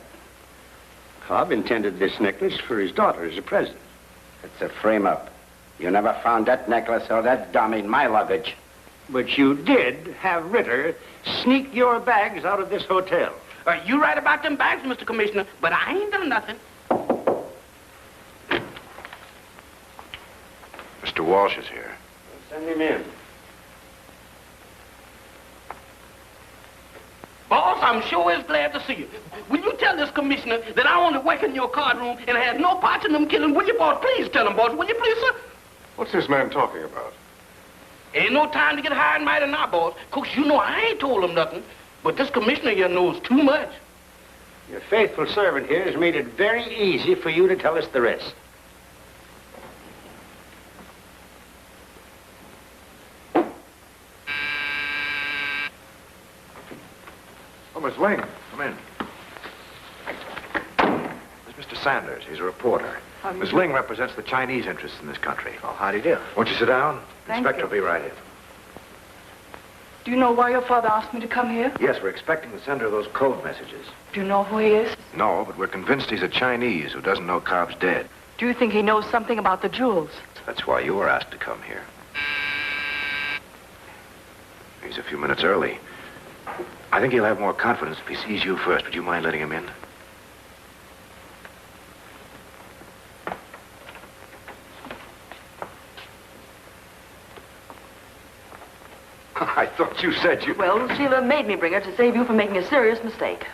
Cobb intended this necklace for his daughter as a present. It's a frame-up. You never found that necklace or that dummy in my luggage. But you did have Ritter sneak your bags out of this hotel. You right about them bags, Mr. Commissioner, but I ain't done nothing. Mr. Walsh is here. Send him in. Boss, I'm sure is glad to see you. Will you tell this commissioner that I only work in your card room and has no parts in them killing? Will you, boss? Please tell him, boss. Will you please, sir? What's this man talking about? Ain't no time to get high and mighty now, boss. Course, you know I ain't told him nothing. But this commissioner here knows too much. Your faithful servant here has made it very easy for you to tell us the rest. Oh, Miss Ling, come in. This is Mr. Sanders. He's a reporter. Miss Ling represents the Chinese interests in this country. Oh, how do you do? Won't you sit down? Thank Inspector you. will be right in. Do you know why your father asked me to come here? Yes, we're expecting the sender of those code messages. Do you know who he is? No, but we're convinced he's a Chinese who doesn't know Cobb's dead. Do you think he knows something about the jewels? That's why you were asked to come here. He's a few minutes early. I think he'll have more confidence if he sees you first. Would you mind letting him in? I thought you said you... Well, Sheila made me bring her to save you from making a serious mistake.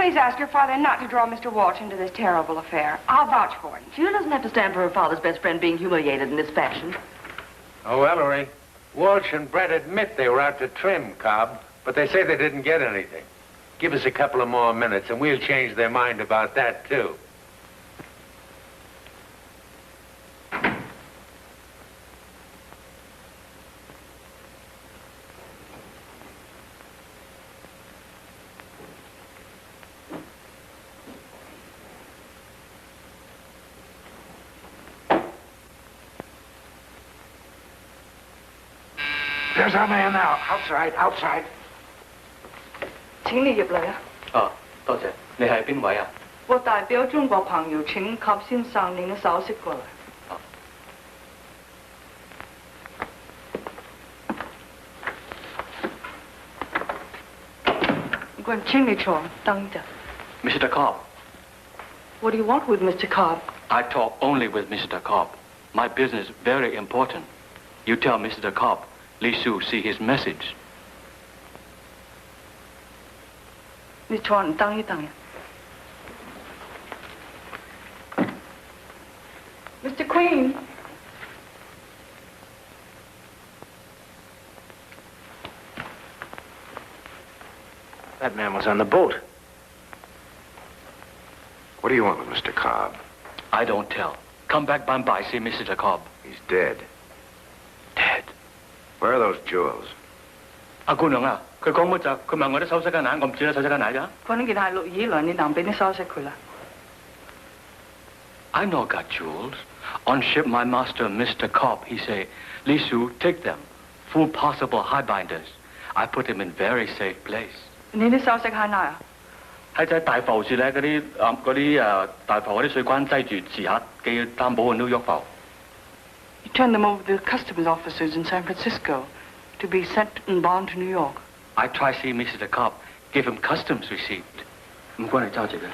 please ask your father not to draw Mr. Walsh into this terrible affair? I'll vouch for him. Sheila doesn't have to stand for her father's best friend being humiliated in this fashion. Oh, Ellery, Walsh and Brett admit they were out to trim, Cobb, but they say they didn't get anything. Give us a couple of more minutes, and we'll change their mind about that, too. There's our man now. Outside, outside. 請你入嚟啊！哦，多謝。你係邊位啊？我代表中國朋友請及先生您的首飾過來。唔該，請你坐，等一陣。Mr. Cobb. What do you want with Mr. Cobb? I talk only with Mr. Cobb. My business very important. You tell Mr. Cobb, Li Su see his message. 你坐，你等一等呀。Mr. Queen. That man was on the boat. What do you want with Mr. Cobb? I don't tell. Come back by see Mr. Cobb. He's dead. Dead? Where are those jewels? 阿姑娘啊，佢講乜就？佢問我啲首飾喺哪，我唔知啦，首飾喺哪㗎？嗰呢件係陸以來你能俾啲首飾佢啦。I know got jewels. On ship, my master, Mr. Cobb, he say, Li Su, take them. Full possible high binders. I put them in very safe place. 你啲首飾喺哪啊？喺喺大埠處咧，嗰啲大埠嗰啲水關擠住，遲下寄擔保去 New York 埠。You turn them over to the customs officers in San Francisco to be sent and bound to New York. I try see Mr. Cobb, give him customs receipt. 唔該你揸住佢。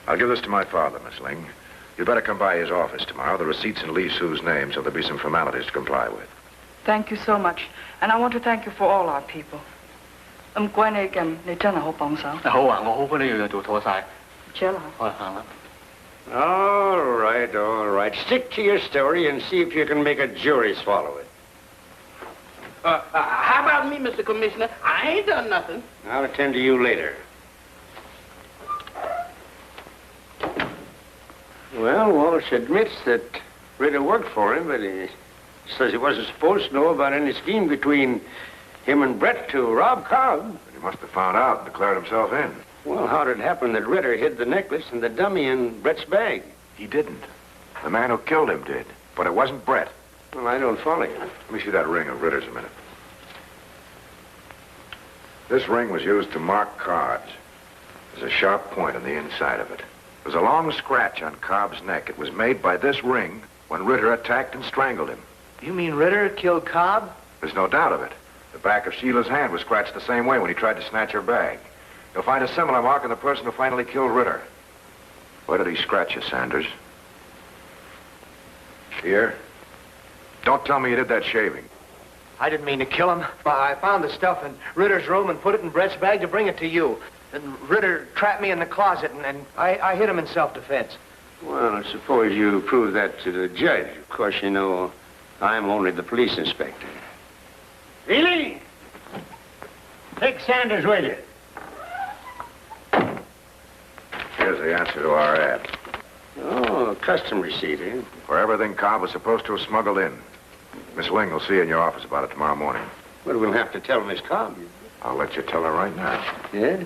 I'll give this to my father, Miss Ling. You'd better come by his office tomorrow. The receipt's in Li Su's name, so there'll be some formalities to comply with. Thank you so much. And I want to thank you for all our people. 唔該你咁，你真係好幫手。好啊，我好幫你樣樣做妥晒。車啦。我行啦。All right, all right. Stick to your story and see if you can make a jury swallow it. How about me, Mr. Commissioner? I ain't done nothing. I'll attend to you later. Well, Walsh admits that Ritter worked for him, but he says he wasn't supposed to know about any scheme between him and Brett to rob Cobb. But he must have found out and declared himself in. Well, how did it happen that Ritter hid the necklace and the dummy in Brett's bag? He didn't. The man who killed him did. But it wasn't Brett. Well, I don't follow you. Let me see that ring of Ritter's a minute. This ring was used to mark cards. There's a sharp point on the inside of it. There's a long scratch on Cobb's neck. It was made by this ring when Ritter attacked and strangled him. You mean Ritter killed Cobb? There's no doubt of it. The back of Sheila's hand was scratched the same way when he tried to snatch her bag. You'll find a similar mark on the person who finally killed Ritter. Where did he scratch you, Sanders? Here? Don't tell me you did that shaving. I didn't mean to kill him. I found the stuff in Ritter's room and put it in Brett's bag to bring it to you. And Ritter trapped me in the closet, and I hit him in self-defense. Well, I suppose you prove that to the judge. Of course, you know, I'm only the police inspector. Ely! Take Sanders with you. Here's the answer to our ad. Oh, a custom receipt, eh? For everything Cobb was supposed to have smuggled in. Miss Ling will see you in your office about it tomorrow morning. But we'll have to tell Miss Cobb. I'll let you tell her right now. Yeah?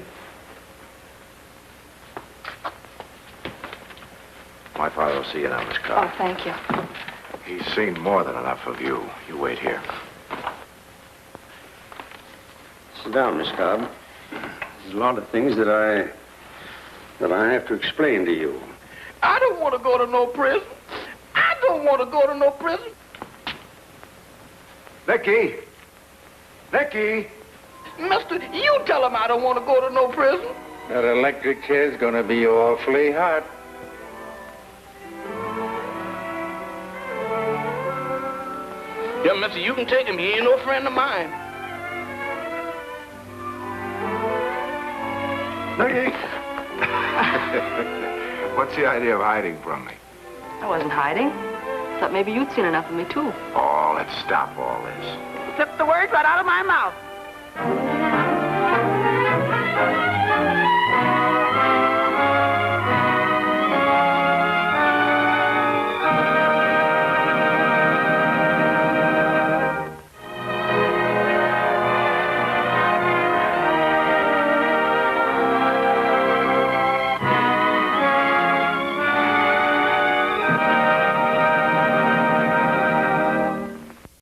My father will see you now, Miss Cobb. Oh, thank you. He's seen more than enough of you. You wait here. Sit down, Miss Cobb. There's a lot of things that I Well, I have to explain to you. I don't want to go to no prison. I don't want to go to no prison. Nicky! Nicky! Mister, you tell him I don't want to go to no prison. That electric chair's gonna be awfully hot. Yeah, mister, you can take him. He ain't no friend of mine. Nicky! What's the idea of hiding from me? I wasn't hiding. Thought maybe you'd seen enough of me, too. Oh, let's stop all this. Slip the words right out of my mouth.